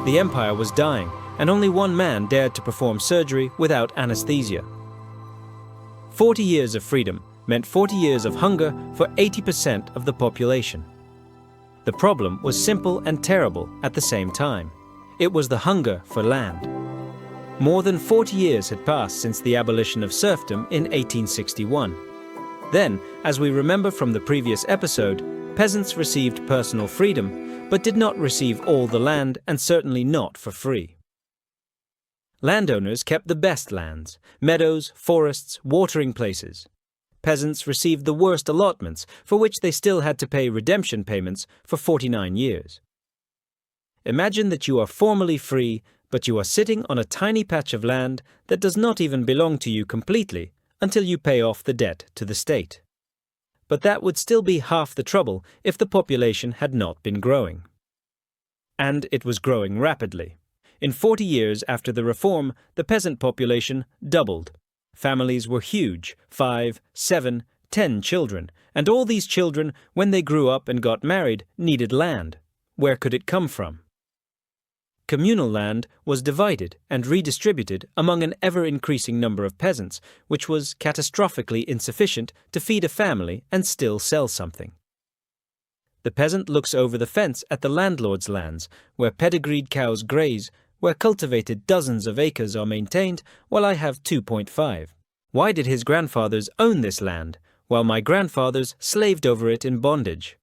The empire was dying, and only one man dared to perform surgery without anesthesia. 40 years of freedom meant 40 years of hunger for 80% of the population. The problem was simple and terrible at the same time. It was the hunger for land. More than 40 years had passed since the abolition of serfdom in 1861. Then, as we remember from the previous episode, peasants received personal freedom, but did not receive all the land, and certainly not for free. Landowners kept the best lands: meadows, forests, watering places. Peasants received the worst allotments, for which they still had to pay redemption payments for 49 years. Imagine that you are formally free, but you are sitting on a tiny patch of land that does not even belong to you completely until you pay off the debt to the state. But that would still be half the trouble if the population had not been growing. And it was growing rapidly. In 40 years after the reform, the peasant population doubled. Families were huge: 5, 7, 10 children, and all these children, when they grew up and got married, needed land. Where could it come from? Communal land was divided and redistributed among an ever-increasing number of peasants, which was catastrophically insufficient to feed a family and still sell something. The peasant looks over the fence at the landlord's lands, where pedigreed cows graze, where cultivated dozens of acres are maintained, while I have 2.5. Why did his grandfathers own this land, while my grandfathers slaved over it in bondage?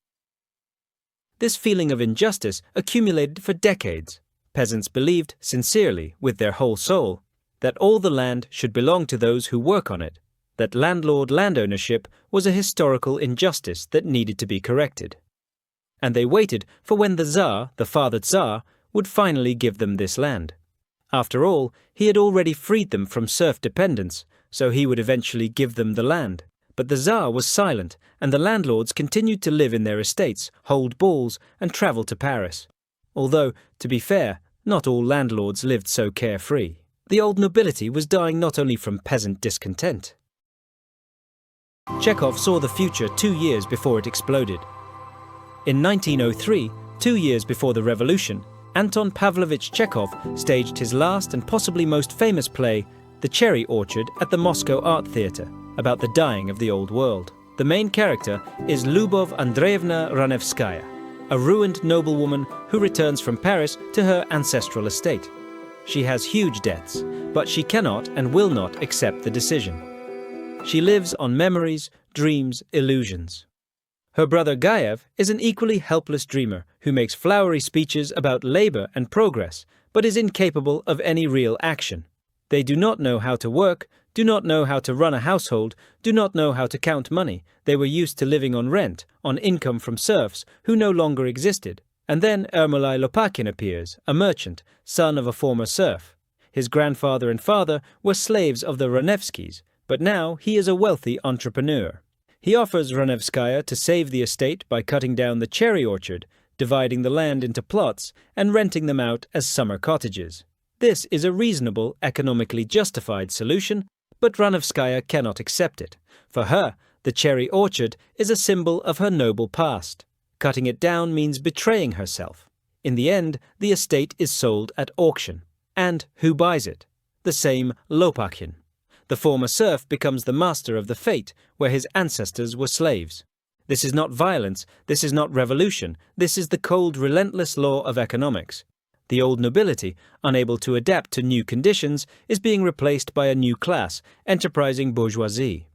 This feeling of injustice accumulated for decades. Peasants believed, sincerely, with their whole soul, that all the land should belong to those who work on it, that landlord landownership was a historical injustice that needed to be corrected. And they waited for when the Tsar, the father Tsar, would finally give them this land. After all, he had already freed them from serf dependence, so he would eventually give them the land. But the Tsar was silent, and the landlords continued to live in their estates, hold balls, and travel to Paris. Although, to be fair, not all landlords lived so carefree. The old nobility was dying not only from peasant discontent. Chekhov saw the future 2 years before it exploded. In 1903, 2 years before the revolution, Anton Pavlovich Chekhov staged his last and possibly most famous play, The Cherry Orchard, at the Moscow Art Theatre, about the dying of the old world. The main character is Lyubov Andreevna Ranevskaya, a ruined noblewoman who returns from Paris to her ancestral estate. She has huge debts, but she cannot and will not accept the decision. She lives on memories, dreams, illusions. Her brother Gaev is an equally helpless dreamer who makes flowery speeches about labor and progress, but is incapable of any real action. They do not know how to work, do not know how to run a household, do not know how to count money. They were used to living on rent, on income from serfs who no longer existed. And then Ermolai Lopakin appears, a merchant, son of a former serf. His grandfather and father were slaves of the Ranevskys, but now he is a wealthy entrepreneur. He offers Ranevskaya to save the estate by cutting down the cherry orchard, dividing the land into plots, and renting them out as summer cottages. This is a reasonable, economically justified solution, but Ranevskaya cannot accept it. For her, the cherry orchard is a symbol of her noble past. Cutting it down means betraying herself. In the end, the estate is sold at auction. And who buys it? The same Lopakin. The former serf becomes the master of the fate where his ancestors were slaves. This is not violence, this is not revolution, this is the cold, relentless law of economics. The old nobility, unable to adapt to new conditions, is being replaced by a new class, enterprising bourgeoisie.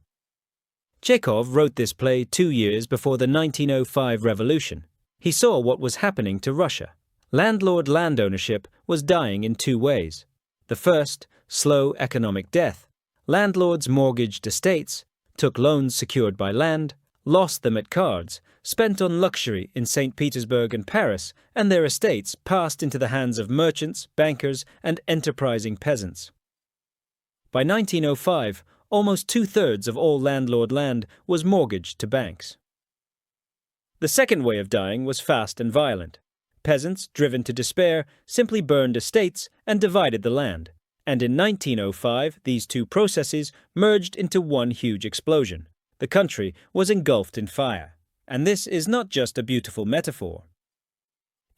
Chekhov wrote this play 2 years before the 1905 revolution. He saw what was happening to Russia. Landlord land ownership was dying in 2 ways. The first, slow economic death. Landlords mortgaged estates, took loans secured by land, lost them at cards, spent on luxury in St. Petersburg and Paris, and their estates passed into the hands of merchants, bankers, and enterprising peasants. By 1905, almost 2/3 of all landlord land was mortgaged to banks. The second way of dying was fast and violent. Peasants, driven to despair, simply burned estates and divided the land. And in 1905, these 2 processes merged into one huge explosion. The country was engulfed in fire. And this is not just a beautiful metaphor.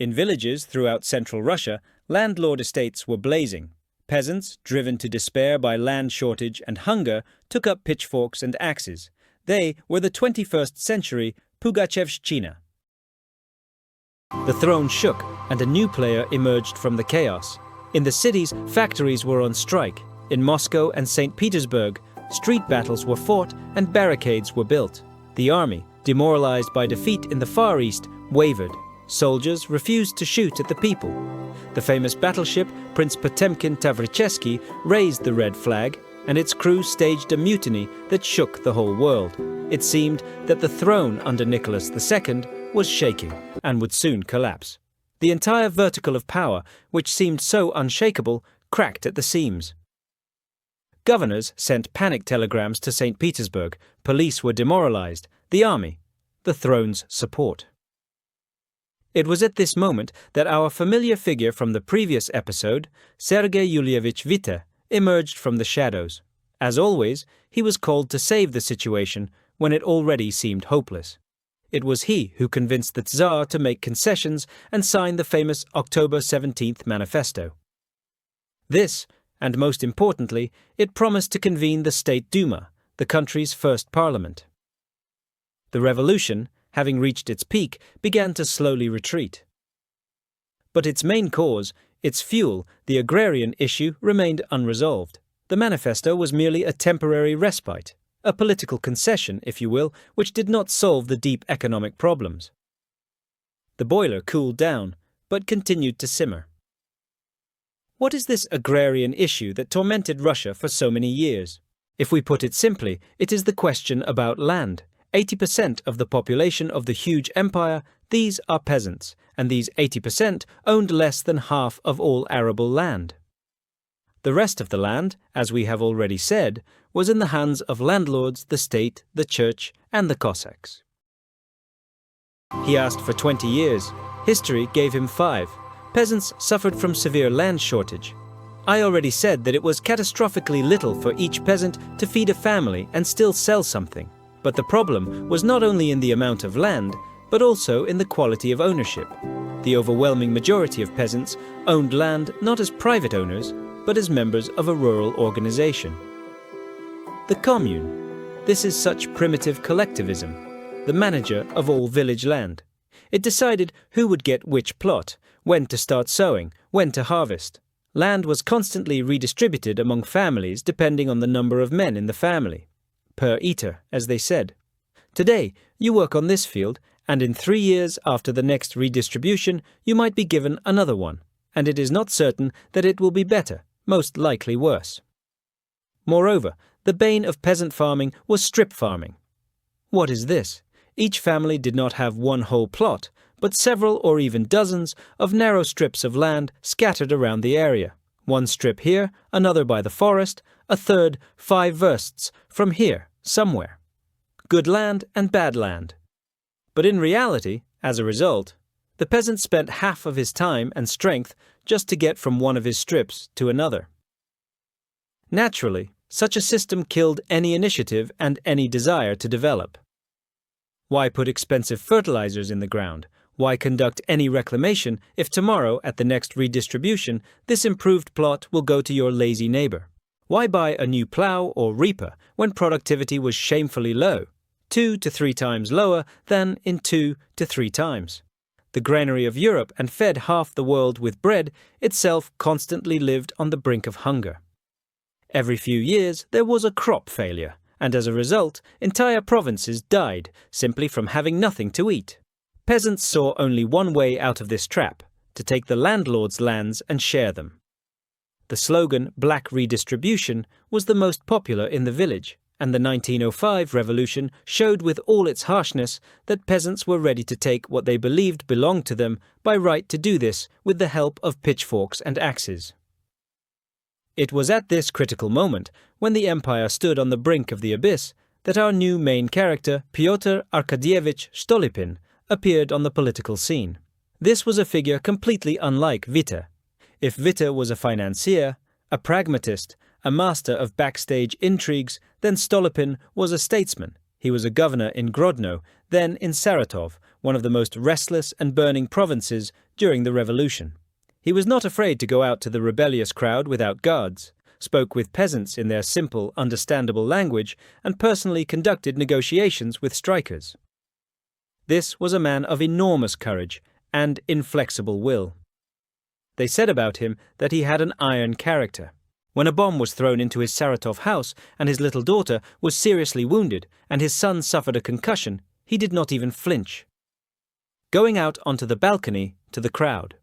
In villages throughout central Russia, Landlord estates were blazing. Peasants, driven to despair by land shortage and hunger, took up pitchforks and axes. They were the 21st century Pugachevshchina. The throne shook, and a new player emerged from the chaos. In the cities, factories were on strike. In Moscow and St. Petersburg, street battles were fought and barricades were built. The army, demoralized by defeat in the Far East, wavered. Soldiers refused to shoot at the people. The famous battleship Prince Potemkin Tavrichesky raised the red flag, and its crew staged a mutiny that shook the whole world. It seemed that the throne under Nicholas II was shaking and would soon collapse. The entire vertical of power, which seemed so unshakable, cracked at the seams. Governors sent panic telegrams to St. Petersburg. Police were demoralized. The army, the throne's support. It was at this moment that our familiar figure from the previous episode, Sergei Yulievich Witte, emerged from the shadows. As always, he was called to save the situation when it already seemed hopeless. It was he who convinced the Tsar to make concessions and sign the famous October 17th manifesto. This, and most importantly, it promised to convene the State Duma, the country's first parliament. The revolution, having reached its peak, began to slowly retreat. But its main cause, its fuel, the agrarian issue, remained unresolved. The manifesto was merely a temporary respite, a political concession, if you will, which did not solve the deep economic problems. The boiler cooled down, but continued to simmer. What is this agrarian issue that tormented Russia for so many years? If we put it simply, it is the question about land. 80% of the population of the huge empire, these are peasants, and these 80% owned less than half of all arable land. The rest of the land, as we have already said, was in the hands of landlords, the state, the church, and the Cossacks. He asked for 20 years. History gave him 5. Peasants suffered from severe land shortage. I already said that it was catastrophically little for each peasant to feed a family and still sell something. But the problem was not only in the amount of land, but also in the quality of ownership. The overwhelming majority of peasants owned land not as private owners, but as members of a rural organization. The commune. This is such primitive collectivism, the manager of all village land. It decided who would get which plot, when to start sowing, when to harvest. Land was constantly redistributed among families depending on the number of men in the family. Per iter, as they said. Today, you work on this field, and in 3 years after the next redistribution, you might be given another one, and it is not certain that it will be better, most likely worse. Moreover, the bane of peasant farming was strip farming. What is this? Each family did not have one whole plot, but several or even dozens of narrow strips of land scattered around the area. One strip here, another by the forest, a third 5 versts from here, somewhere. Good land and bad land. But in reality, as a result, the peasant spent half of his time and strength just to get from one of his strips to another. Naturally, such a system killed any initiative and any desire to develop. Why put expensive fertilizers in the ground? Why conduct any reclamation if tomorrow, at the next redistribution, this improved plot will go to your lazy neighbor? Why buy a new plow or reaper when productivity was shamefully low, 2 to 3 times lower than in 2 to 3 times? The granary of Europe and fed half the world with bread itself constantly lived on the brink of hunger. Every few years there was a crop failure, and as a result, entire provinces died simply from having nothing to eat. Peasants saw only one way out of this trap, to take the landlord's lands and share them. The slogan "Black Redistribution" was the most popular in the village, and the 1905 revolution showed with all its harshness that peasants were ready to take what they believed belonged to them by right to do this with the help of pitchforks and axes. It was at this critical moment, when the empire stood on the brink of the abyss, that our new main character, Pyotr Arkadievich Stolypin, appeared on the political scene. This was a figure completely unlike Witte. If Witte was a financier, a pragmatist, a master of backstage intrigues, then Stolypin was a statesman. He was a governor in Grodno, then in Saratov, one of the most restless and burning provinces during the revolution. He was not afraid to go out to the rebellious crowd without guards, spoke with peasants in their simple, understandable language, and personally conducted negotiations with strikers. This was a man of enormous courage and inflexible will. They said about him that he had an iron character. When a bomb was thrown into his Saratov house and his little daughter was seriously wounded and his son suffered a concussion, he did not even flinch, going out onto the balcony to the crowd.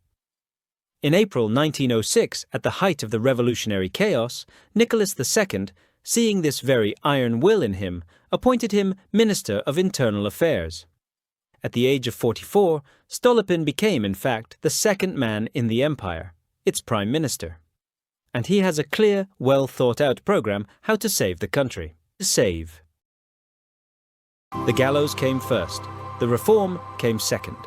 In April 1906, at the height of the revolutionary chaos, Nicholas II, seeing this very iron will in him, appointed him Minister of Internal Affairs. At the age of 44, Stolypin became, in fact, the second man in the empire, its prime minister. And he has a clear, well-thought-out program how to save the country. Save. The gallows came first. The reform came second.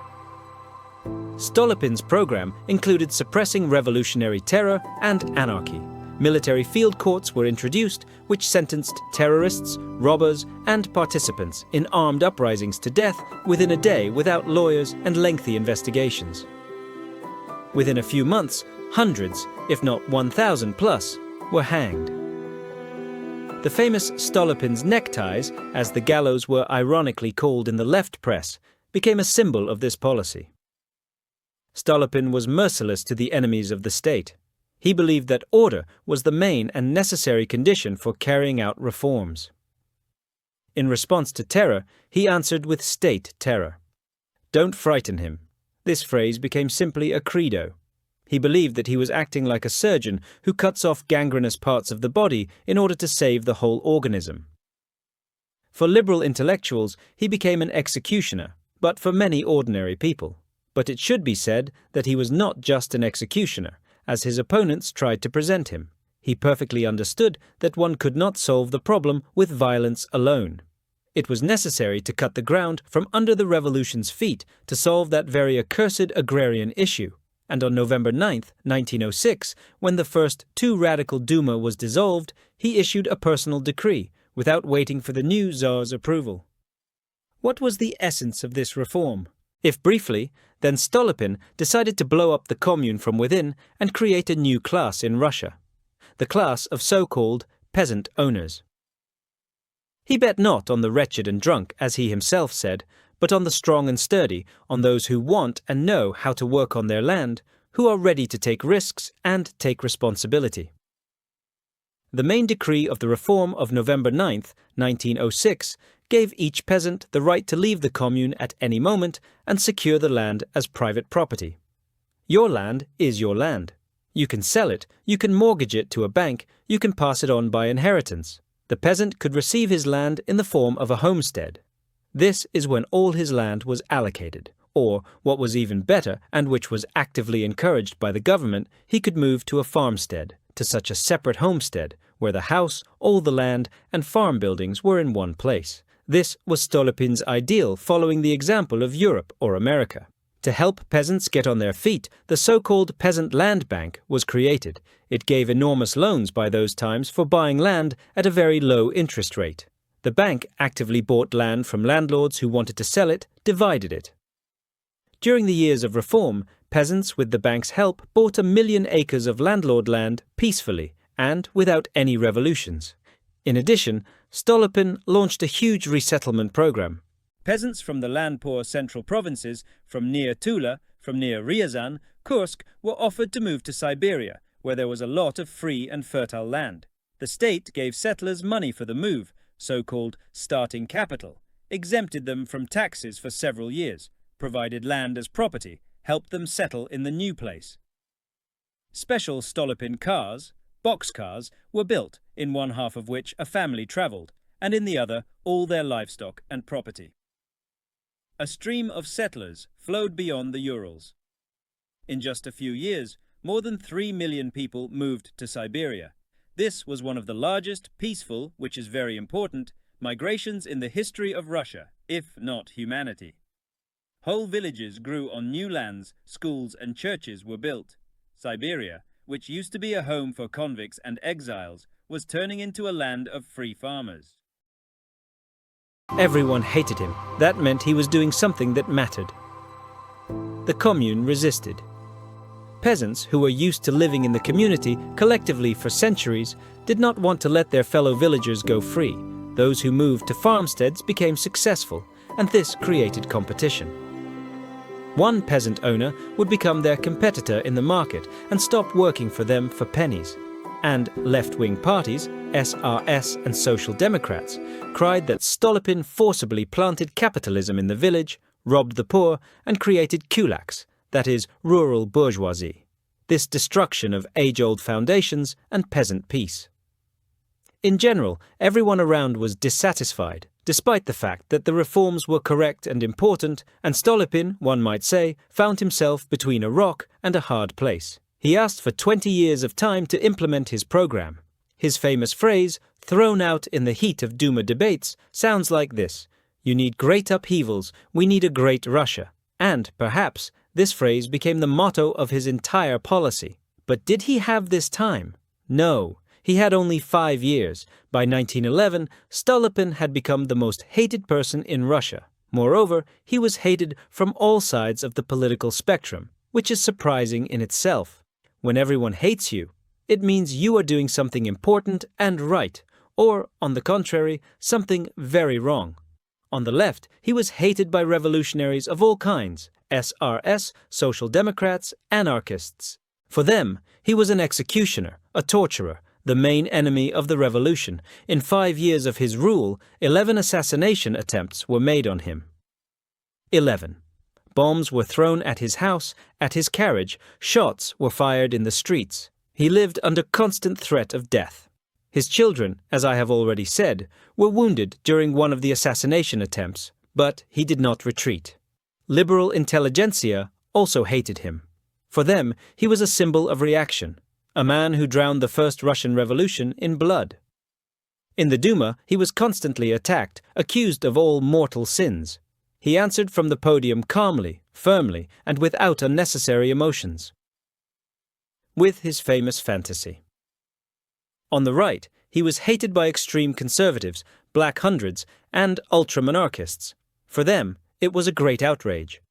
Stolypin's program included suppressing revolutionary terror and anarchy. Military field courts were introduced, which sentenced terrorists, robbers, and participants in armed uprisings to death within a day without lawyers and lengthy investigations. Within a few months, hundreds, if not 1,000 plus, were hanged. The famous Stolypin's neckties, as the gallows were ironically called in the left press, became a symbol of this policy. Stolypin was merciless to the enemies of the state. He believed that order was the main and necessary condition for carrying out reforms. In response to terror, he answered with state terror. Don't frighten him. This phrase became simply a credo. He believed that he was acting like a surgeon who cuts off gangrenous parts of the body in order to save the whole organism. For liberal intellectuals, he became an executioner, but for many ordinary people. But it should be said that he was not just an executioner, as his opponents tried to present him. He perfectly understood that one could not solve the problem with violence alone. It was necessary to cut the ground from under the revolution's feet to solve that very accursed agrarian issue. And on November 9, 1906, when the first too radical Duma was dissolved, he issued a personal decree, without waiting for the new Tsar's approval. What was the essence of this reform? If briefly, then Stolypin decided to blow up the commune from within and create a new class in Russia, the class of so-called peasant owners. He bet not on the wretched and drunk, as he himself said, but on the strong and sturdy, on those who want and know how to work on their land, who are ready to take risks and take responsibility. The main decree of the reform of November 9, 1906, gave each peasant the right to leave the commune at any moment and secure the land as private property. Your land is your land. You can sell it, you can mortgage it to a bank, you can pass it on by inheritance. The peasant could receive his land in the form of a homestead. This is when all his land was allocated, or, what was even better, and which was actively encouraged by the government, he could move to a farmstead, to such a separate homestead, where the house, all the land, and farm buildings were in one place. This was Stolypin's ideal, following the example of Europe or America. To help peasants get on their feet, the so-called Peasant Land Bank was created. It gave enormous loans by those times for buying land at a very low interest rate. The bank actively bought land from landlords who wanted to sell it, divided it. During the years of reform, peasants, with the bank's help, bought 1 million acres of landlord land peacefully and without any revolutions. In addition, Stolypin launched a huge resettlement program. Peasants from the land-poor central provinces, from near Tula, from near Ryazan, Kursk, were offered to move to Siberia, where there was a lot of free and fertile land. The state gave settlers money for the move, so-called starting capital, exempted them from taxes for several years, provided land as property, helped them settle in the new place. Special Stolypin cars, boxcars, were built, in one half of which a family travelled, and in the other all their livestock and property. A stream of settlers flowed beyond the Urals. In just a few years, more than 3 million people moved to Siberia. This was one of the largest, peaceful, which is very important, migrations in the history of Russia, if not humanity. Whole villages grew on new lands, schools and churches were built. Siberia, which used to be a home for convicts and exiles, was turning into a land of free farmers. Everyone hated him. That meant he was doing something that mattered. The commune resisted. peasants, who were used to living in the community collectively for centuries, did not want to let their fellow villagers go free. Those who moved to farmsteads became successful, and this created competition. One peasant owner would become their competitor in the market and stop working for them for pennies. And left-wing parties, SRS and Social Democrats, cried that Stolypin forcibly planted capitalism in the village, robbed the poor, and created kulaks, that is, rural bourgeoisie. This destruction of age-old foundations and peasant peace. In general, everyone around was dissatisfied, despite the fact that the reforms were correct and important, and Stolypin, one might say, found himself between a rock and a hard place. He asked for 20 years of time to implement his program. His famous phrase, thrown out in the heat of Duma debates, sounds like this: "You need great upheavals, we need a great Russia." And, perhaps, this phrase became the motto of his entire policy. But did he have this time? No. He had only 5 years. By 1911, Stolypin had become the most hated person in Russia. Moreover, he was hated from all sides of the political spectrum, which is surprising in itself. When everyone hates you, it means you are doing something important and right, or, on the contrary, something very wrong. On the left, he was hated by revolutionaries of all kinds: SRS, Social Democrats, anarchists. For them, he was an executioner, a torturer, the main enemy of the revolution. In 5 years of his rule, 11 assassination attempts were made on him. 11. Bombs were thrown at his house, at his carriage, shots were fired in the streets. He lived under constant threat of death. His children, as I have already said, were wounded during one of the assassination attempts, but he did not retreat. Liberal intelligentsia also hated him. For them, he was a symbol of reaction, a man who drowned the first Russian Revolution in blood. In the Duma, he was constantly attacked, accused of all mortal sins. He answered from the podium calmly, firmly, and without unnecessary emotions. With his famous fantasy. On the right, he was hated by extreme conservatives, black hundreds, and ultra-monarchists. For them, it was a great outrage.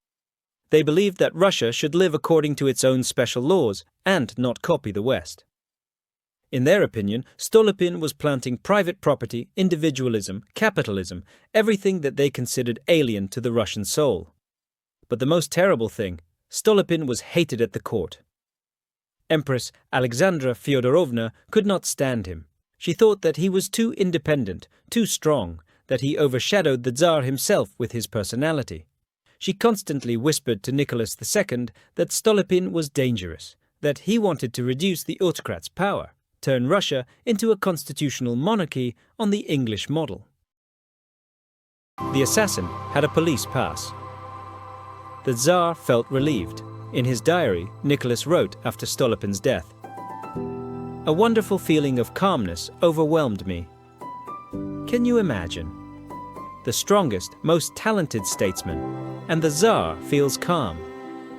They believed that Russia should live according to its own special laws and not copy the West. In their opinion, Stolypin was planting private property, individualism, capitalism, everything that they considered alien to the Russian soul. But the most terrible thing, Stolypin was hated at the court. Empress Alexandra Fyodorovna could not stand him. She thought that he was too independent, too strong, that he overshadowed the Tsar himself with his personality. She constantly whispered to Nicholas II that Stolypin was dangerous, that he wanted to reduce the autocrat's power, turn Russia into a constitutional monarchy on the English model. The assassin had a police pass. The Tsar felt relieved. In his diary, Nicholas wrote after Stolypin's death, "A wonderful feeling of calmness overwhelmed me." Can you imagine? The strongest, most talented statesman, and the Tsar feels calm,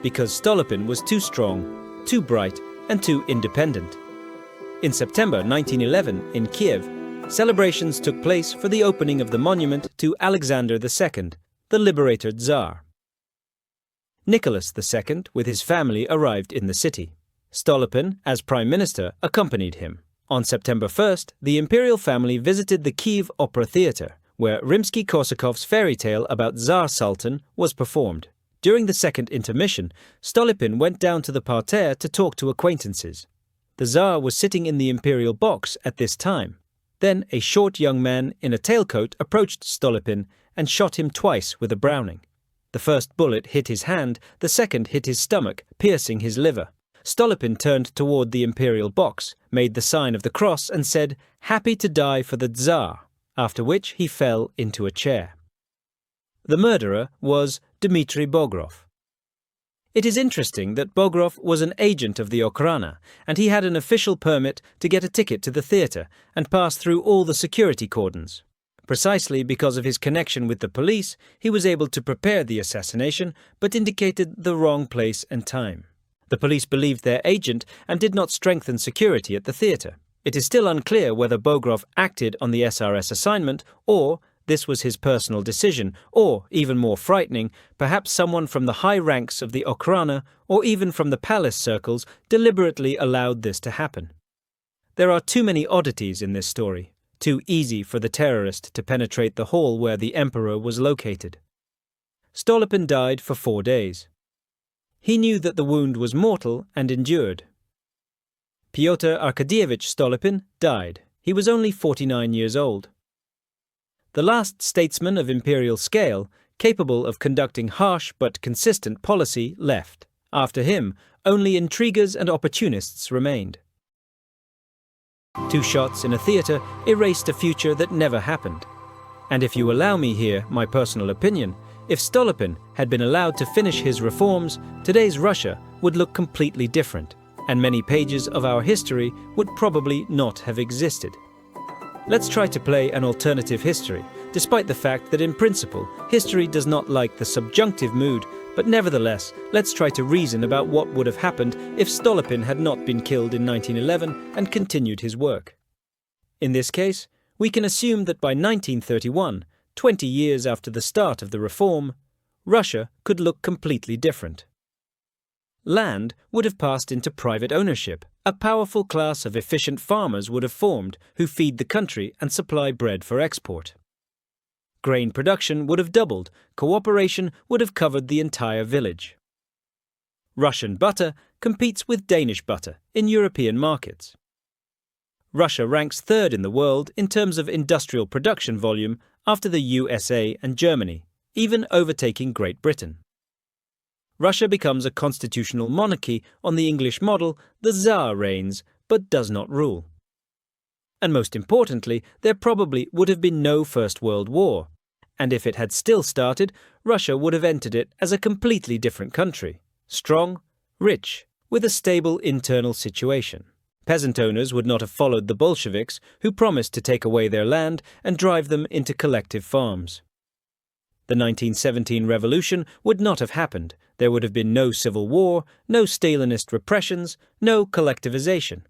because Stolypin was too strong, too bright, and too independent. In September 1911, in Kiev, celebrations took place for the opening of the monument to Alexander II, the liberator Tsar. Nicholas II, with his family, arrived in the city. Stolypin, as Prime Minister, accompanied him. On September 1st, the imperial family visited the Kiev Opera Theatre, where Rimsky-Korsakov's fairy tale about Tsar Sultan was performed. During the second intermission, Stolypin went down to the parterre to talk to acquaintances. The Tsar was sitting in the imperial box at this time. Then a short young man in a tailcoat approached Stolypin and shot him twice with a Browning. The first bullet hit his hand, the second hit his stomach, piercing his liver. Stolypin turned toward the imperial box, made the sign of the cross, and said, "Happy to die for the Tsar," after which he fell into a chair. The murderer was Dmitry Bogrov. It is interesting that Bogrov was an agent of the Okhrana, and he had an official permit to get a ticket to the theatre and pass through all the security cordons. Precisely because of his connection with the police, he was able to prepare the assassination, but indicated the wrong place and time. The police believed their agent and did not strengthen security at the theatre. It is still unclear whether Bogrov acted on the SRS assignment or this was his personal decision, or, even more frightening, perhaps someone from the high ranks of the Okhrana or even from the palace circles deliberately allowed this to happen. There are too many oddities in this story, too easy for the terrorist to penetrate the hall where the emperor was located. Stolypin died for 4 days. He knew that the wound was mortal and endured. Pyotr Arkadievich Stolypin died. He was only 49 years old. The last statesman of imperial scale, capable of conducting harsh but consistent policy, left. After him, only intriguers and opportunists remained. 2 shots in a theatre erased a future that never happened. And if you allow me here my personal opinion, if Stolypin had been allowed to finish his reforms, today's Russia would look completely different, and many pages of our history would probably not have existed. Let's try to play an alternative history, despite the fact that in principle, history does not like the subjunctive mood, but nevertheless, let's try to reason about what would have happened if Stolypin had not been killed in 1911 and continued his work. In this case, we can assume that by 1931, 20 years after the start of the reform, Russia could look completely different. Land would have passed into private ownership. A powerful class of efficient farmers would have formed who feed the country and supply bread for export. Grain production would have doubled. Cooperation would have covered the entire village. Russian butter competes with Danish butter in European markets. Russia ranks 3rd in the world in terms of industrial production volume after the USA and Germany, even overtaking Great Britain. Russia becomes a constitutional monarchy on the English model. The Tsar reigns, but does not rule. And most importantly, there probably would have been no First World War. And if it had still started, Russia would have entered it as a completely different country. Strong, rich, with a stable internal situation. Peasant owners would not have followed the Bolsheviks, who promised to take away their land and drive them into collective farms. The 1917 revolution would not have happened. There would have been no civil war, no Stalinist repressions, no collectivization.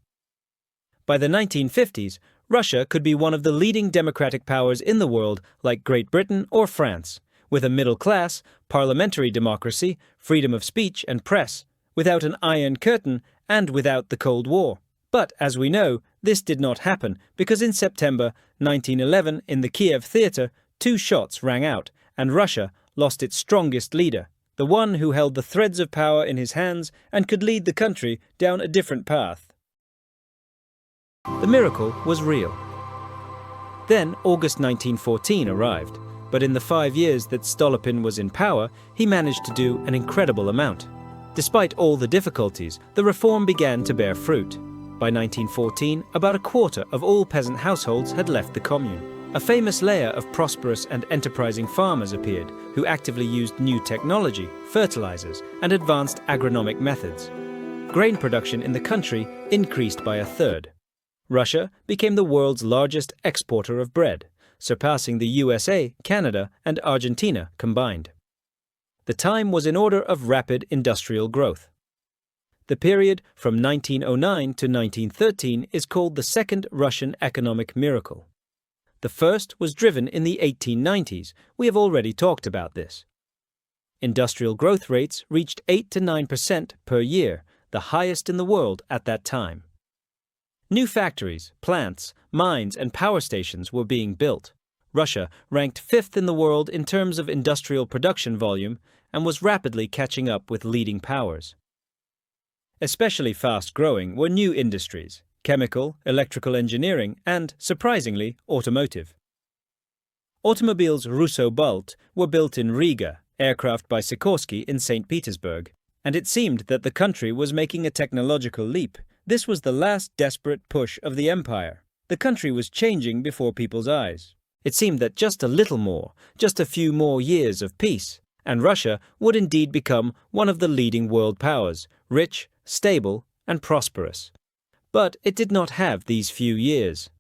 By the 1950s, Russia could be one of the leading democratic powers in the world, like Great Britain or France, with a middle class, parliamentary democracy, freedom of speech and press, without an Iron Curtain and without the Cold War. But, as we know, this did not happen because in September 1911 in the Kiev theatre, 2 shots rang out and Russia lost its strongest leader, the one who held the threads of power in his hands and could lead the country down a different path. The miracle was real. Then August 1914 arrived, but in the 5 years that Stolypin was in power, he managed to do an incredible amount. Despite all the difficulties, the reform began to bear fruit. By 1914, about a quarter of all peasant households had left the commune. A famous layer of prosperous and enterprising farmers appeared, who actively used new technology, fertilizers, and advanced agronomic methods. Grain production in the country increased by 1/3. Russia became the world's largest exporter of bread, surpassing the USA, Canada, and Argentina combined. The time was in order of rapid industrial growth. The period from 1909 to 1913 is called the Second Russian Economic Miracle. The first was driven in the 1890s. We have already talked about this. Industrial growth rates reached 8 to 9% per year, the highest in the world at that time. New factories, plants, mines, and power stations were being built. Russia ranked 5th in the world in terms of industrial production volume and was rapidly catching up with leading powers. Especially fast-growing were new industries: chemical, electrical engineering, and, surprisingly, automotive. Automobiles Russo-Balt were built in Riga, aircraft by Sikorsky in St. Petersburg, and it seemed that the country was making a technological leap. This was the last desperate push of the empire. The country was changing before people's eyes. It seemed that just a little more, just a few more years of peace, and Russia would indeed become one of the leading world powers, rich, stable, and prosperous. But it did not have these few years.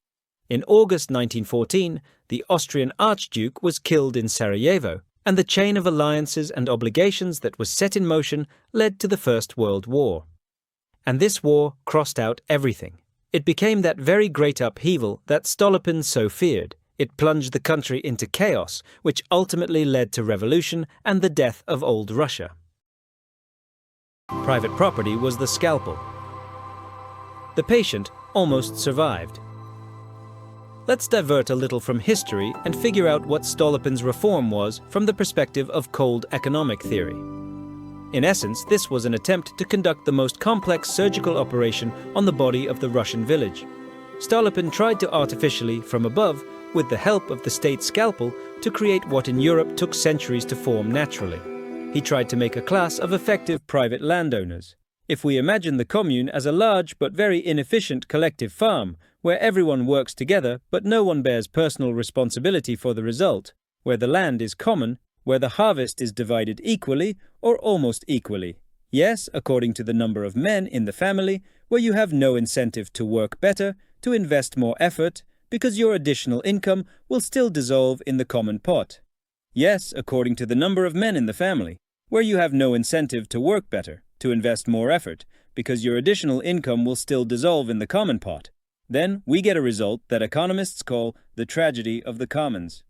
In August 1914, the Austrian Archduke was killed in Sarajevo, and the chain of alliances and obligations that was set in motion led to the First World War. And this war crossed out everything. It became that very great upheaval that Stolypin so feared. It plunged the country into chaos, which ultimately led to revolution and the death of old Russia. Private property was the scalpel. The patient almost survived. Let's divert a little from history and figure out what Stolypin's reform was from the perspective of cold economic theory. In essence, this was an attempt to conduct the most complex surgical operation on the body of the Russian village. Stolypin tried to artificially, from above, with the help of the state scalpel, to create what in Europe took centuries to form naturally. He tried to make a class of effective private landowners. If we imagine the commune as a large but very inefficient collective farm, where everyone works together but no one bears personal responsibility for the result, where the land is common, where the harvest is divided equally or almost equally, yes, according to the number of men in the family, where you have no incentive to work better, to invest more effort, because your additional income will still dissolve in the common pot. Yes, according to the number of men in the family, where you have no incentive to work better, to invest more effort, because your additional income will still dissolve in the common pot. Then we get a result that economists call the tragedy of the commons.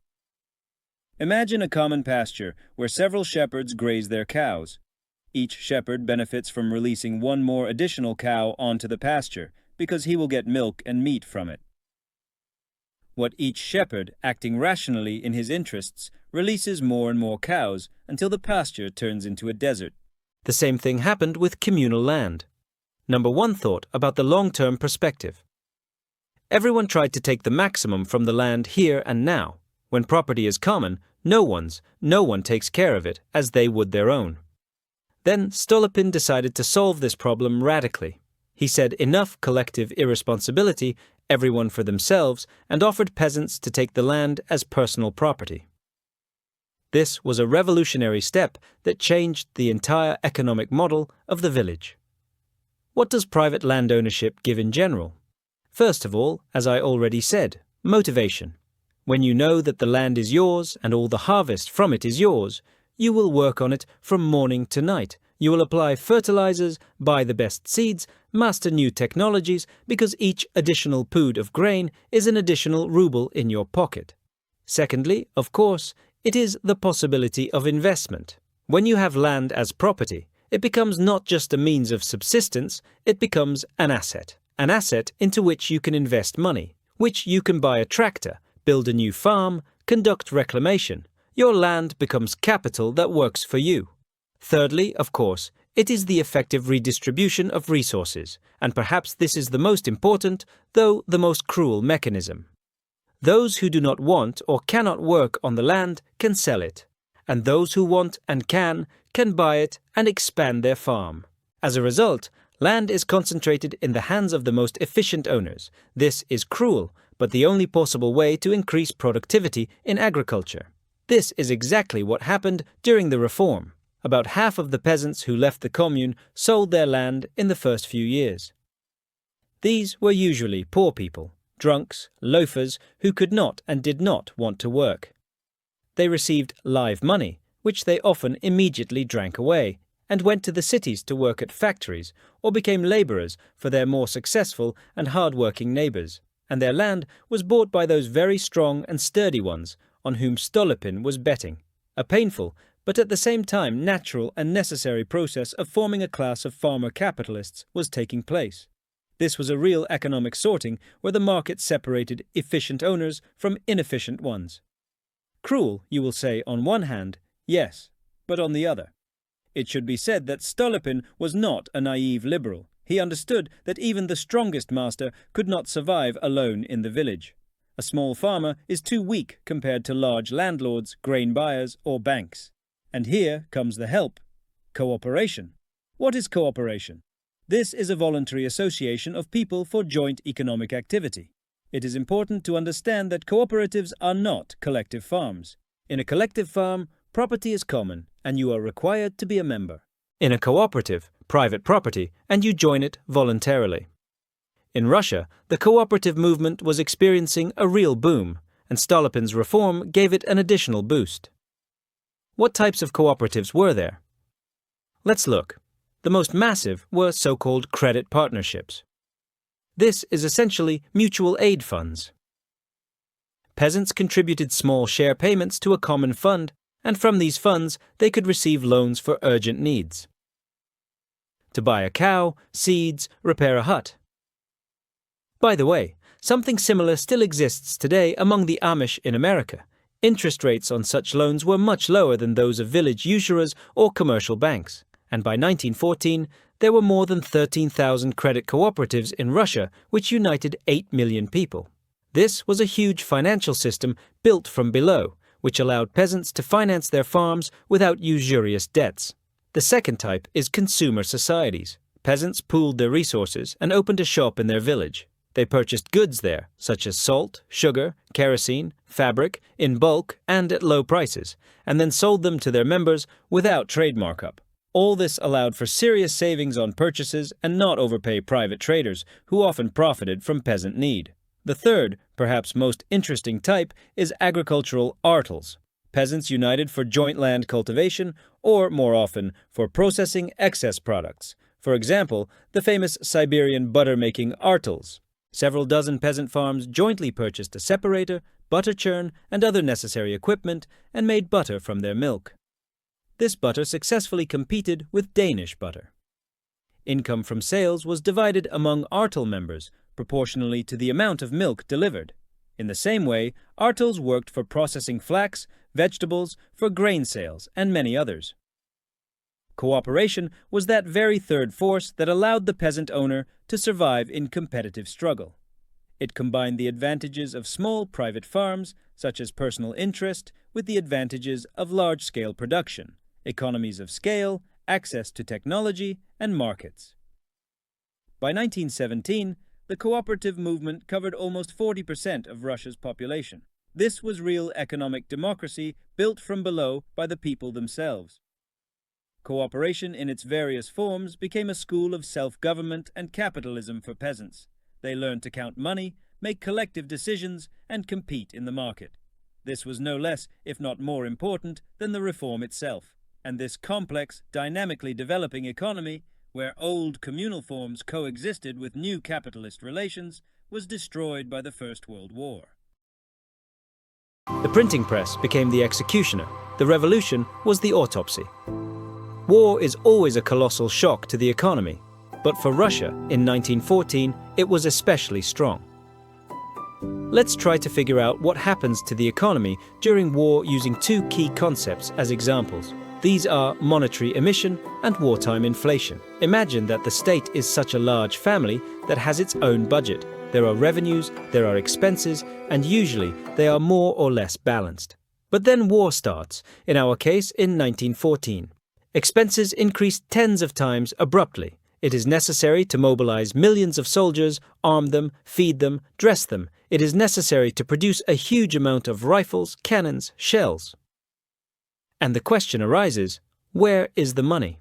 Imagine a common pasture where several shepherds graze their cows. Each shepherd benefits from releasing one more additional cow onto the pasture, because he will get milk and meat from it. What each shepherd, acting rationally in his interests, releases more and more cows until the pasture turns into a desert. The same thing happened with communal land. Number one thought about the long-term perspective. Everyone tried to take the maximum from the land here and now. When property is common, no one takes care of it as they would their own. Then Stolypin decided to solve this problem radically. He said enough collective irresponsibility, everyone for themselves, and offered peasants to take the land as personal property. This was a revolutionary step that changed the entire economic model of the village. What does private land ownership give in general? First of all, as I already said, motivation. When you know that the land is yours and all the harvest from it is yours, you will work on it from morning to night. You will apply fertilizers, buy the best seeds, master new technologies, because each additional pood of grain is an additional ruble in your pocket. Secondly, of course, it is the possibility of investment. When you have land as property, it becomes not just a means of subsistence, it becomes an asset into which you can invest money, which you can buy a tractor, build a new farm, conduct reclamation. Your land becomes capital that works for you. Thirdly, of course, it is the effective redistribution of resources, and perhaps this is the most important, though the most cruel mechanism. Those who do not want or cannot work on the land can sell it, and those who want and can buy it and expand their farm. As a result, land is concentrated in the hands of the most efficient owners. This is cruel, but the only possible way to increase productivity in agriculture. This is exactly what happened during the reform. About half of the peasants who left the commune sold their land in the first few years. These were usually poor people, drunks, loafers who could not and did not want to work. They received live money, which they often immediately drank away, and went to the cities to work at factories or became laborers for their more successful and hard-working neighbors, and their land was bought by those very strong and sturdy ones on whom Stolypin was betting. A painful, but at the same time natural and necessary process of forming a class of farmer capitalists was taking place. This was a real economic sorting where the market separated efficient owners from inefficient ones. Cruel, you will say, on one hand, yes, but on the other. It should be said that Stolypin was not a naive liberal. He understood that even the strongest master could not survive alone in the village. A small farmer is too weak compared to large landlords, grain buyers, or banks. And here comes the help. Cooperation. What is cooperation? This is a voluntary association of people for joint economic activity. It is important to understand that cooperatives are not collective farms. In a collective farm, property is common, and you are required to be a member. In a cooperative, private property, and you join it voluntarily. In Russia, the cooperative movement was experiencing a real boom, and Stolypin's reform gave it an additional boost. What types of cooperatives were there? Let's look. The most massive were so-called credit partnerships. This is essentially mutual aid funds. Peasants contributed small share payments to a common fund, and from these funds they could receive loans for urgent needs. To buy a cow, seeds, repair a hut. By the way, something similar still exists today among the Amish in America. Interest rates on such loans were much lower than those of village usurers or commercial banks, and by 1914 there were more than 13,000 credit cooperatives in Russia which united 8 million people. This was a huge financial system built from below, which allowed peasants to finance their farms without usurious debts. The second type is consumer societies. Peasants pooled their resources and opened a shop in their village. They purchased goods there, such as salt, sugar, kerosene, fabric, in bulk and at low prices, and then sold them to their members without trade markup. All this allowed for serious savings on purchases and not overpay private traders, who often profited from peasant need. The third, perhaps most interesting type, is agricultural artels. Peasants united for joint land cultivation, or more often, for processing excess products. For example, the famous Siberian butter-making artels. Several dozen peasant farms jointly purchased a separator, butter churn, and other necessary equipment, and made butter from their milk. This butter successfully competed with Danish butter. Income from sales was divided among artel members, proportionally to the amount of milk delivered. In the same way, artels worked for processing flax, vegetables, for grain sales, and many others. Cooperation was that very third force that allowed the peasant owner to survive in competitive struggle. It combined the advantages of small private farms, such as personal interest, with the advantages of large-scale production, economies of scale, access to technology, and markets. By 1917, the cooperative movement covered almost 40% of Russia's population. This was real economic democracy built from below by the people themselves. Cooperation in its various forms became a school of self-government and capitalism for peasants. They learned to count money, make collective decisions, and compete in the market. This was no less, if not more important, than the reform itself. And this complex, dynamically developing economy, where old communal forms coexisted with new capitalist relations, was destroyed by the First World War. The printing press became the executioner. The revolution was the autopsy. War is always a colossal shock to the economy, but for Russia in 1914 it was especially strong. Let's try to figure out what happens to the economy during war using two key concepts as examples. These are monetary emission and wartime inflation. Imagine that the state is such a large family that has its own budget. There are revenues, there are expenses, and usually they are more or less balanced. But then war starts, in our case in 1914. Expenses increase tens of times abruptly. It is necessary to mobilize millions of soldiers, arm them, feed them, dress them. It is necessary to produce a huge amount of rifles, cannons, shells. And the question arises, where is the money?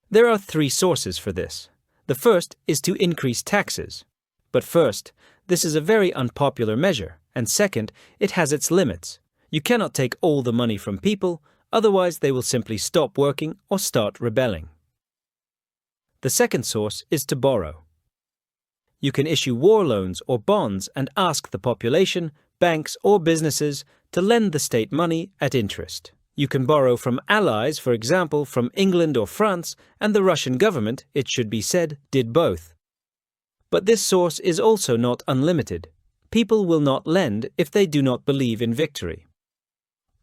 There are three sources for this. The first is to increase taxes. But first, this is a very unpopular measure, and second, it has its limits. You cannot take all the money from people, otherwise they will simply stop working or start rebelling. The second source is to borrow. You can issue war loans or bonds and ask the population, banks or businesses to lend the state money at interest. You can borrow from allies, for example, from England or France, and the Russian government, it should be said, did both. But this source is also not unlimited. People will not lend if they do not believe in victory.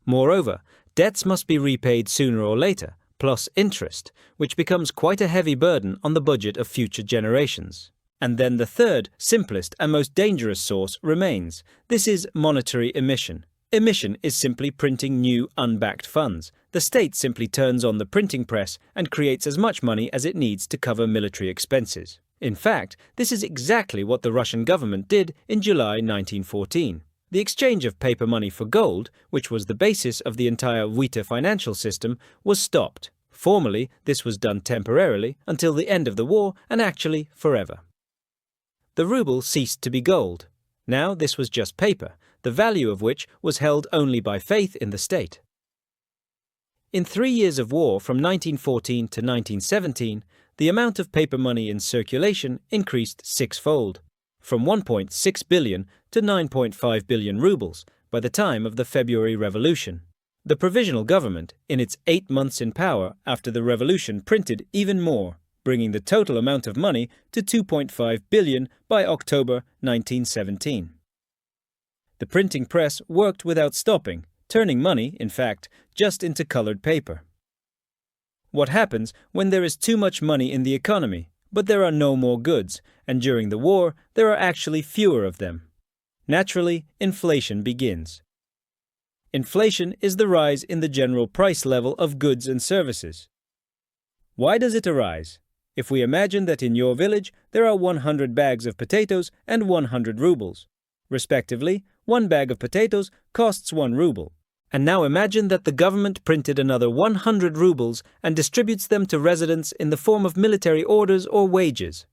Moreover, debts must be repaid sooner or later, plus interest, which becomes quite a heavy burden on the budget of future generations. And then the third, simplest and most dangerous source remains. This is monetary emission. Emission is simply printing new unbacked funds. The state simply turns on the printing press and creates as much money as it needs to cover military expenses. In fact, this is exactly what the Russian government did in July 1914. The exchange of paper money for gold, which was the basis of the entire Vita financial system, was stopped. Formally, this was done temporarily until the end of the war and actually forever. The ruble ceased to be gold. Now this was just paper, the value of which was held only by faith in the state. In 3 years of war from 1914 to 1917, the amount of paper money in circulation increased sixfold. from 1.6 billion to 9.5 billion rubles by the time of the February Revolution. The provisional government, in its 8 months in power after the revolution, printed even more, bringing the total amount of money to 2.5 billion by October 1917. The printing press worked without stopping, turning money, in fact, just into colored paper. What happens when there is too much money in the economy, but there are no more goods, and during the war there are actually fewer of them? Naturally, inflation begins. Inflation is the rise in the general price level of goods and services. Why does it arise? If we imagine that in your village there are 100 bags of potatoes and 100 rubles. Respectively, 1 bag of potatoes costs 1 ruble. And now imagine that the government printed another 100 rubles and distributes them to residents in the form of military orders or wages.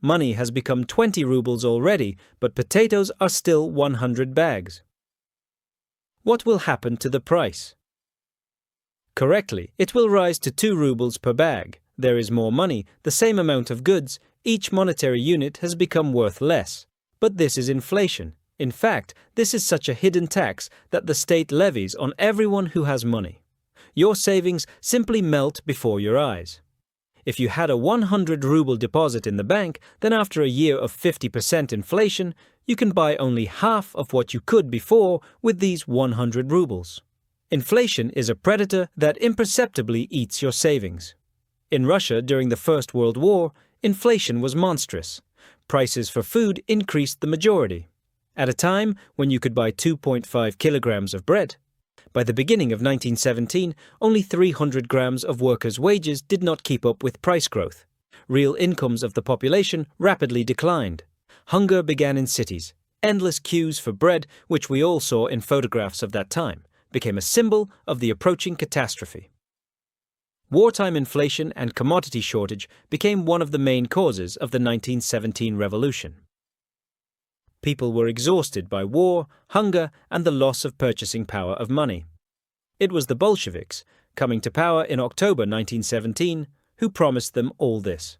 Money has become 20 rubles already, but potatoes are still 100 bags. What will happen to the price? Correctly, it will rise to 2 rubles per bag. There is more money, the same amount of goods, each monetary unit has become worth less. But this is inflation. In fact, this is such a hidden tax that the state levies on everyone who has money. Your savings simply melt before your eyes. If you had a 100 ruble deposit in the bank, then after a year of 50% inflation, you can buy only half of what you could before with these 100 rubles. Inflation is a predator that imperceptibly eats your savings. In Russia during the First World War, inflation was monstrous. Prices for food increased the majority. At a time when you could buy 2.5 kilograms of bread. By the beginning of 1917, only 300 grams of workers' wages did not keep up with price growth. Real incomes of the population rapidly declined. Hunger began in cities. Endless queues for bread, which we all saw in photographs of that time, became a symbol of the approaching catastrophe. Wartime inflation and commodity shortage became one of the main causes of the 1917 revolution. People were exhausted by war, hunger, and the loss of purchasing power of money. It was the Bolsheviks, coming to power in October 1917, who promised them all this.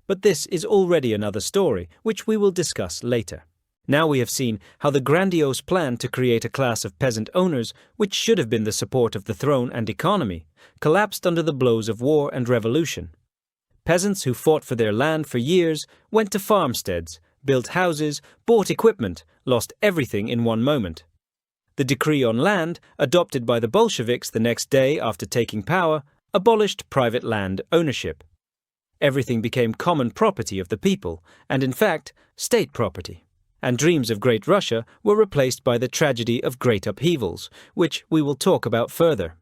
But this is already another story, which we will discuss later. Now we have seen how the grandiose plan to create a class of peasant owners, which should have been the support of the throne and economy, collapsed under the blows of war and revolution. Peasants who fought for their land for years went to farmsteads, built houses, bought equipment, lost everything in one moment. The decree on land, adopted by the Bolsheviks the next day after taking power, abolished private land ownership. Everything became common property of the people, and in fact, state property. And dreams of Great Russia were replaced by the tragedy of great upheavals, which we will talk about further.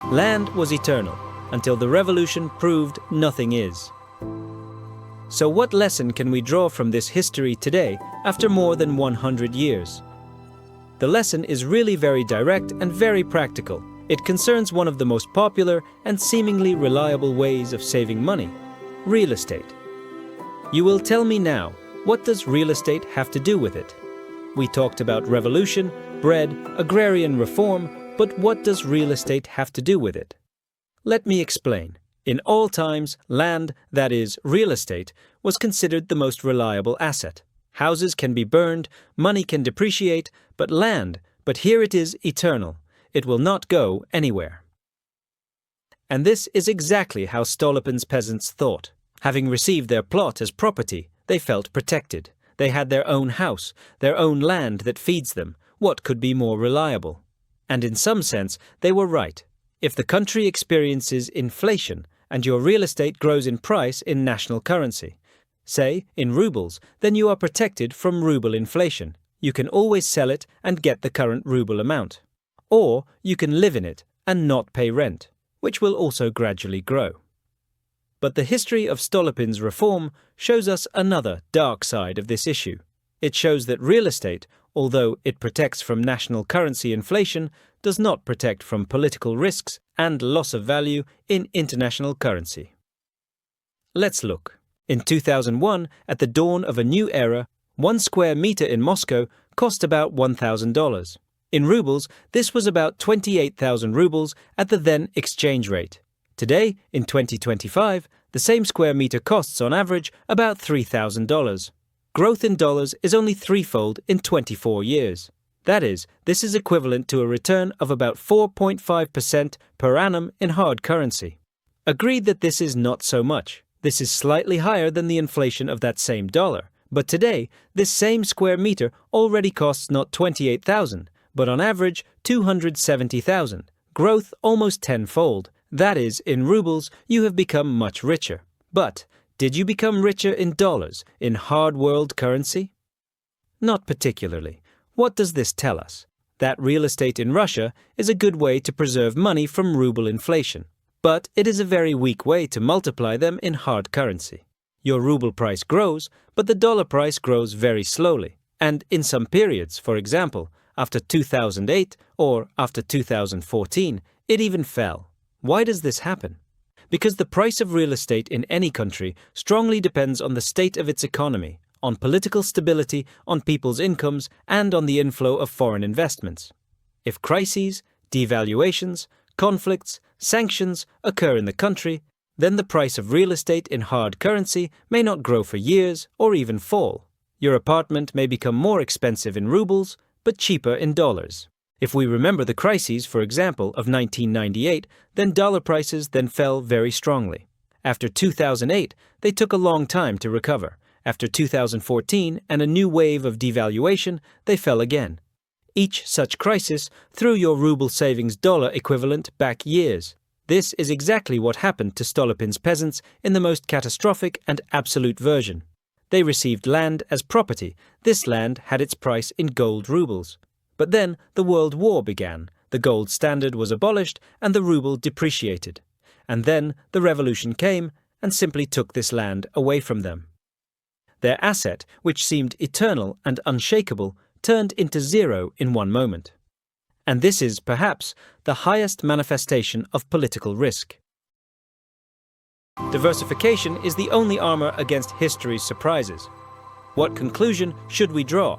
Land was eternal, until the revolution proved nothing is. So what lesson can we draw from this history today after more than 100 years? The lesson is really very direct and very practical. It concerns one of the most popular and seemingly reliable ways of saving money: real estate. You will tell me now, what does real estate have to do with it? We talked about revolution, bread, agrarian reform, but what does real estate have to do with it? Let me explain. In all times, land, that is, real estate, was considered the most reliable asset. Houses can be burned, money can depreciate, but here it is eternal. It will not go anywhere. And this is exactly how Stolypin's peasants thought. Having received their plot as property, they felt protected. They had their own house, their own land that feeds them. What could be more reliable? And in some sense, they were right. If the country experiences inflation and your real estate grows in price in national currency, say in rubles, then you are protected from ruble inflation. You can always sell it and get the current ruble amount. Or you can live in it and not pay rent, which will also gradually grow. But the history of Stolypin's reform shows us another dark side of this issue. It shows that real estate, although it protects from national currency inflation, does not protect from political risks and loss of value in international currency. Let's look. In 2001, at the dawn of a new era, 1 square meter in Moscow cost about $1,000. In rubles, this was about 28,000 rubles at the then exchange rate. Today, in 2025, The same square meter costs on average about $3,000. Growth in dollars is only threefold in 24 years. That is, this is equivalent to a return of about 4.5% per annum in hard currency. Agreed that this is not so much. This is slightly higher than the inflation of that same dollar. But today, this same square meter already costs not $28,000, but on average $270,000. Growth almost tenfold. That is, in rubles, you have become much richer. But did you become richer in dollars, in hard world currency? Not particularly. What does this tell us? That real estate in Russia is a good way to preserve money from ruble inflation. But it is a very weak way to multiply them in hard currency. Your ruble price grows, but the dollar price grows very slowly. And in some periods, for example, after 2008 or after 2014, it even fell. Why does this happen? Because the price of real estate in any country strongly depends on the state of its economy, on political stability, on people's incomes, and on the inflow of foreign investments. If crises, devaluations, conflicts, sanctions occur in the country, then the price of real estate in hard currency may not grow for years or even fall. Your apartment may become more expensive in rubles, but cheaper in dollars. If we remember the crises, for example, of 1998, then dollar prices then fell very strongly. After 2008, they took a long time to recover. After 2014 and a new wave of devaluation, they fell again. Each such crisis threw your ruble savings dollar equivalent back years. This is exactly what happened to Stolypin's peasants in the most catastrophic and absolute version. They received land as property. This land had its price in gold rubles. But then the World War began, the gold standard was abolished, and the ruble depreciated. And then the revolution came and simply took this land away from them. Their asset, which seemed eternal and unshakable, turned into zero in one moment. And this is, perhaps, the highest manifestation of political risk. Diversification is the only armor against history's surprises. What conclusion should we draw?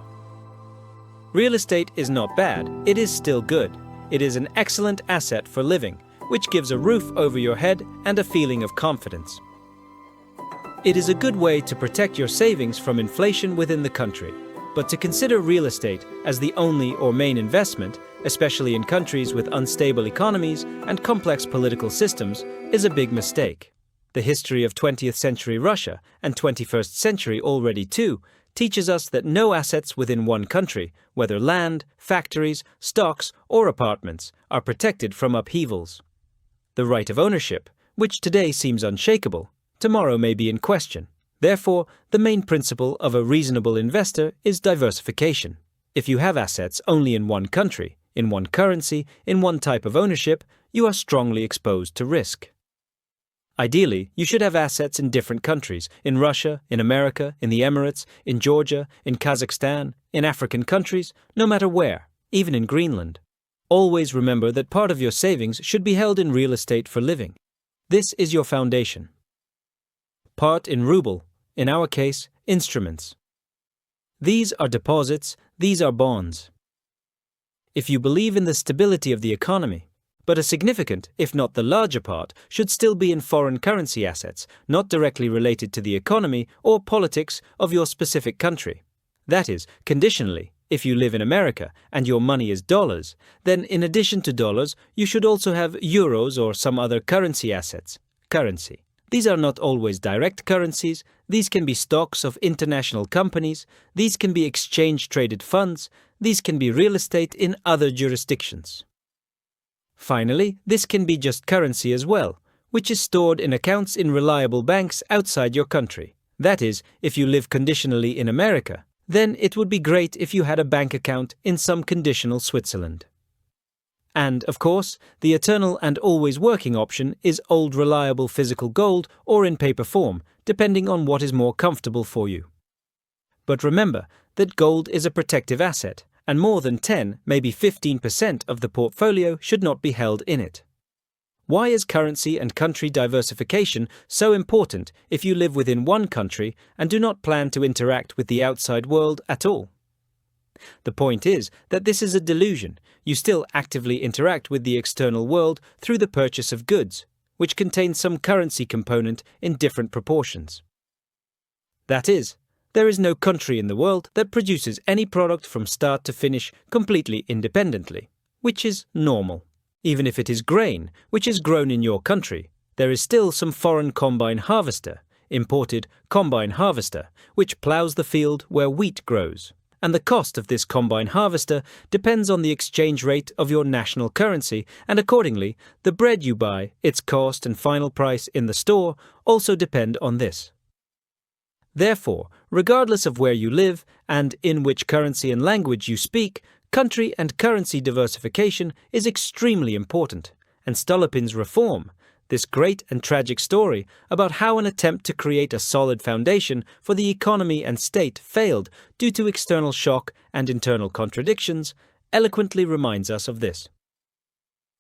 Real estate is not bad, it is still good. It is an excellent asset for living, which gives a roof over your head and a feeling of confidence. It is a good way to protect your savings from inflation within the country, but to consider real estate as the only or main investment, especially in countries with unstable economies and complex political systems, is a big mistake. The history of 20th century Russia, and 21st century already too, teaches us that no assets within one country, whether land, factories, stocks, or apartments, are protected from upheavals. The right of ownership, which today seems unshakable, tomorrow may be in question. Therefore, the main principle of a reasonable investor is diversification. If you have assets only in one country, in one currency, in one type of ownership, you are strongly exposed to risk. Ideally, you should have assets in different countries, in Russia, in America, in the Emirates, in Georgia, in Kazakhstan, in African countries, no matter where, even in Greenland. Always remember that part of your savings should be held in real estate for living. This is your foundation. Part in ruble, in our case, instruments. These are deposits, these are bonds. If you believe in the stability of the economy, but a significant, if not the larger part, should still be in foreign currency assets, not directly related to the economy or politics of your specific country. That is, conditionally, if you live in America and your money is dollars, then in addition to dollars, you should also have euros or some other currency assets. Currency. These are not always direct currencies, these can be stocks of international companies, these can be exchange-traded funds, these can be real estate in other jurisdictions. Finally, this can be just currency as well, which is stored in accounts in reliable banks outside your country. That is, if you live conditionally in America, then it would be great if you had a bank account in some conditional Switzerland. And, of course, the eternal and always working option is old reliable physical gold or in paper form, depending on what is more comfortable for you. But remember that gold is a protective asset, and more than 10, maybe 15% of the portfolio should not be held in it. Why is currency and country diversification so important if you live within one country and do not plan to interact with the outside world at all? The point is that this is a delusion. You still actively interact with the external world through the purchase of goods, which contains some currency component in different proportions. That is, there is no country in the world that produces any product from start to finish completely independently, which is normal. Even if it is grain, which is grown in your country, there is still some foreign combine harvester, imported combine harvester, which plows the field where wheat grows. And the cost of this combine harvester depends on the exchange rate of your national currency, and accordingly, the bread you buy, its cost and final price in the store also depend on this. Therefore, regardless of where you live and in which currency and language you speak, country and currency diversification is extremely important, and Stolypin's reform, this great and tragic story about how an attempt to create a solid foundation for the economy and state failed due to external shock and internal contradictions, eloquently reminds us of this.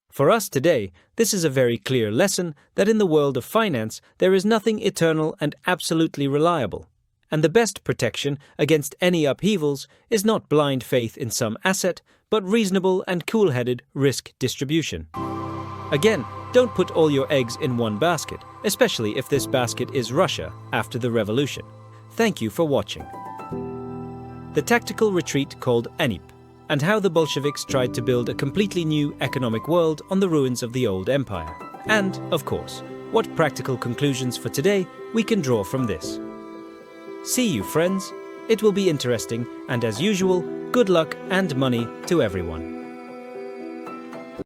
For us today, this is a very clear lesson that in the world of finance there is nothing eternal and absolutely reliable, and the best protection against any upheavals is not blind faith in some asset, but reasonable and cool-headed risk distribution. Again, don't put all your eggs in one basket, especially if this basket is Russia after the revolution. Thank you for watching. The tactical retreat called Anip, and how the Bolsheviks tried to build a completely new economic world on the ruins of the old empire. And, of course, what practical conclusions for today we can draw from this. See you, friends. It will be interesting, and as usual, good luck and money to everyone.